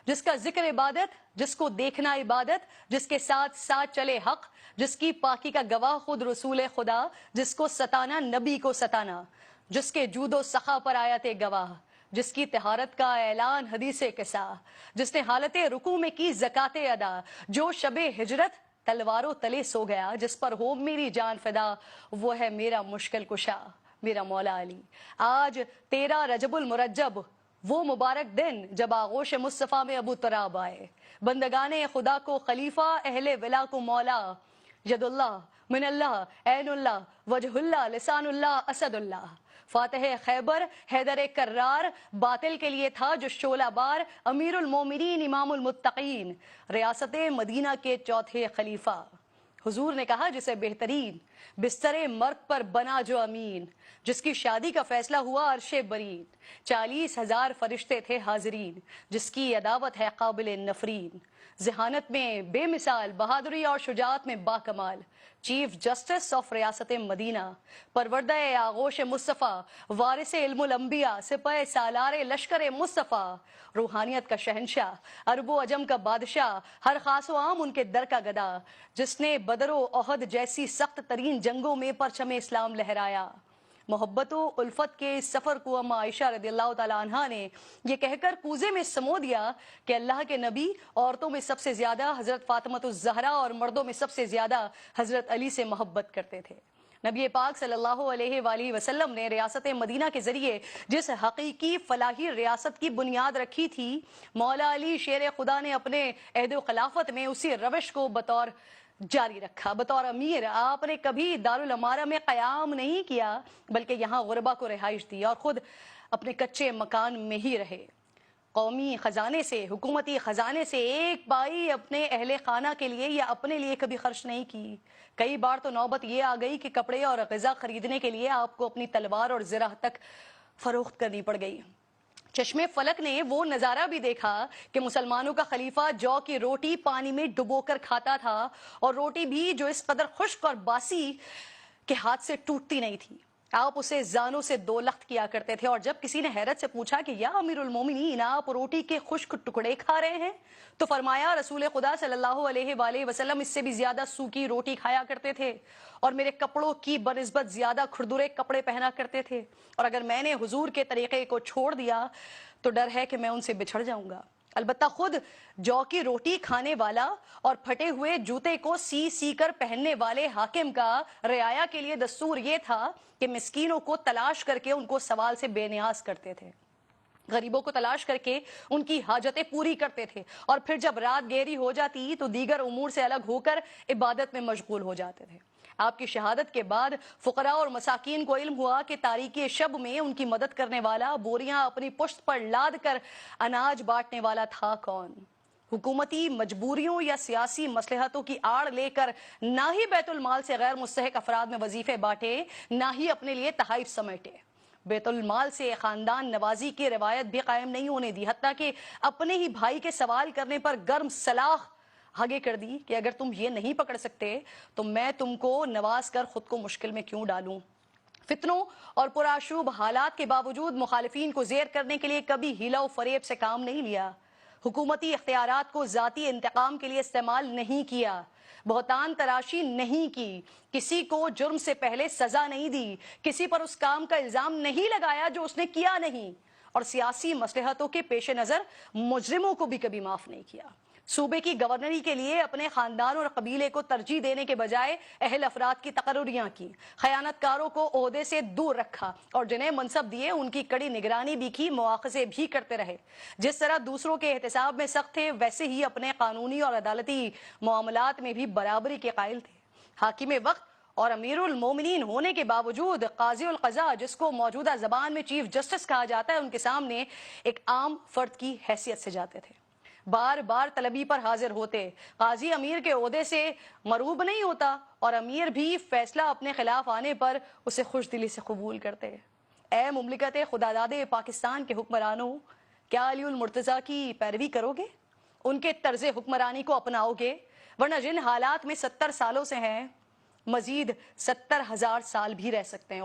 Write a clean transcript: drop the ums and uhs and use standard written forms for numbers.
جس کا ذکر عبادت، جس کو دیکھنا عبادت، جس کے ساتھ ساتھ چلے حق، جس کی پاکی کا گواہ خود رسول خدا، جس کو ستانا نبی کو ستانا، جس کے جود و سخا پر آیت گواہ، جس کی طہارت کا اعلان حدیث قصہ، جس نے حالت رکوع میں کی زکات ادا، جو شب ہجرت تلواروں تلے سو گیا، جس پر ہو میری جان فدا، وہ ہے میرا مشکل کشا، میرا مولا علی۔ آج 13 رجب المرجب، وہ مبارک دن جب آغوش مصطفیٰ میں ابو تراب آئے، بندگان خدا کو خلیفہ، اہل ولا کو مولا، ید اللہ من اللہ، عین اللہ، وجہ اللہ، لسان اللہ، اسد اللہ، فاتح خیبر، حیدر کرار، باطل کے لیے تھا جو شعلہ بار، امیر المومنین، امام المتقین، ریاست مدینہ کے چوتھے خلیفہ۔ حضور نے کہا جسے بہترین بستر مرگ پر بنا جو امین، جس کی شادی کا فیصلہ ہوا عرش برین، 40,000 فرشتے تھے حاضرین، جس کی عداوت ہے قابل نفرین، ذہانت میں بے مثال، بہادری اور شجاعت میں باکمال، چیف جسٹس آف ریاست مدینہ، پروردہ آغوش مصطفیٰ، وارث علم الانبیاء، سپہ سالار لشکر مصطفیٰ، روحانیت کا شہنشاہ، عرب و عجم کا بادشاہ، ہر خاص و عام ان کے در کا گدا، جس نے بدر و احد جیسی سخت ترین جنگوں میں پرچم اسلام لہرایا۔ محبت و الفت کے اس سفر کو اما عائشہ رضی اللہ تعالیٰ عنہا نے یہ کہہ کر کوزے میں سمو دیا کہ اللہ کے نبی عورتوں میں سب سے زیادہ حضرت فاطمۃ الزہرا اور مردوں میں سب سے زیادہ حضرت علی سے محبت کرتے تھے۔ نبی پاک صلی اللہ علیہ وآلہ وسلم نے ریاست مدینہ کے ذریعے جس حقیقی فلاحی ریاست کی بنیاد رکھی تھی، مولا علی شیر خدا نے اپنے عہد و خلافت میں اسی روش کو بطور جاری رکھا۔ بطور امیر آپ نے کبھی دارالامارہ میں قیام نہیں کیا، بلکہ یہاں غربا کو رہائش دی اور خود اپنے کچے مکان میں ہی رہے۔ قومی خزانے سے، حکومتی خزانے سے ایک پائی اپنے اہل خانہ کے لیے یا اپنے لیے کبھی خرچ نہیں کی۔ کئی بار تو نوبت یہ آ گئی کہ کپڑے اور غذا خریدنے کے لیے آپ کو اپنی تلوار اور زرہ تک فروخت کرنی پڑ گئی۔ چشم فلک نے وہ نظارہ بھی دیکھا کہ مسلمانوں کا خلیفہ جو کی روٹی پانی میں ڈبو کر کھاتا تھا، اور روٹی بھی جو اس قدر خشک اور باسی کہ ہاتھ سے ٹوٹتی نہیں تھی۔ آپ اسے زانوں سے دو لخت کیا کرتے تھے، اور جب کسی نے حیرت سے پوچھا کہ یا امیر المومنین، آپ روٹی کے خشک ٹکڑے کھا رہے ہیں، تو فرمایا رسول خدا صلی اللہ علیہ وآلہ وسلم اس سے بھی زیادہ سوکھی روٹی کھایا کرتے تھے، اور میرے کپڑوں کی بنسبت زیادہ کھردرے کپڑے پہنا کرتے تھے، اور اگر میں نے حضور کے طریقے کو چھوڑ دیا تو ڈر ہے کہ میں ان سے بچھڑ جاؤں گا۔ البتہ خود جو کی روٹی کھانے والا اور پھٹے ہوئے جوتے کو سی سی کر پہننے والے حاکم کا رعایا کے لیے دستور یہ تھا کہ مسکینوں کو تلاش کر کے ان کو سوال سے بے نیاز کرتے تھے، غریبوں کو تلاش کر کے ان کی حاجتیں پوری کرتے تھے، اور پھر جب رات گہری ہو جاتی تو دیگر امور سے الگ ہو کر عبادت میں مشغول ہو جاتے تھے۔ آپ کی شہادت کے بعد فقراء اور مساکین کو علم ہوا کہ تاریکی شب میں ان کی مدد کرنے والا، بوریاں اپنی پشت پر لاد کر اناج بانٹنے والا تھا کون۔ حکومتی مجبوریوں یا سیاسی مصلحتوں کی آڑ لے کر نہ ہی بیت المال سے غیر مستحق افراد میں وظیفے بانٹے، نہ ہی اپنے لیے تحائف سمیٹے۔ بیت المال سے خاندان نوازی کی روایت بھی قائم نہیں ہونے دی، حتیٰ کہ اپنے ہی بھائی کے سوال کرنے پر گرم سلاخ آگے کر دی کہ اگر تم یہ نہیں پکڑ سکتے تو میں تم کو نواز کر خود کو مشکل میں کیوں ڈالوں۔ فتنوں اور پرآشوب حالات کے باوجود مخالفین کو زیر کرنے کے لیے کبھی ہیلا و فریب سے کام نہیں لیا، حکومتی اختیارات کو ذاتی انتقام کے لیے استعمال نہیں کیا، بہتان تراشی نہیں کی، کسی کو جرم سے پہلے سزا نہیں دی، کسی پر اس کام کا الزام نہیں لگایا جو اس نے کیا نہیں، اور سیاسی مصلحتوں کے پیش نظر مجرموں کو بھی کبھی معاف نہیں کیا۔ صوبے کی گورنری کے لیے اپنے خاندان اور قبیلے کو ترجیح دینے کے بجائے اہل افراد کی تقرریاں کی، خیانت کاروں کو عہدے سے دور رکھا، اور جنہیں منصب دیے ان کی کڑی نگرانی بھی کی، مواخذے بھی کرتے رہے۔ جس طرح دوسروں کے احتساب میں سخت تھے، ویسے ہی اپنے قانونی اور عدالتی معاملات میں بھی برابری کے قائل تھے۔ حاکم وقت اور امیر المومنین ہونے کے باوجود قاضی القضاء، جس کو موجودہ زبان میں چیف جسٹس کہا جاتا ہے، ان کے سامنے ایک عام فرد کی حیثیت سے جاتے تھے، بار بار طلبی پر حاضر ہوتے۔ قاضی امیر کے عہدے سے مروب نہیں ہوتا، اور امیر بھی فیصلہ اپنے خلاف آنے پر اسے خوش دلی سے قبول کرتے۔ اے مملکت خداداد پاکستان کے حکمرانوں، کیا علی المرتضیٰ کی پیروی کرو گے؟ ان کے طرز حکمرانی کو اپناؤ گے؟ ورنہ جن حالات میں 70 سالوں سے ہیں، مزید 70,000 سال بھی رہ سکتے ہیں۔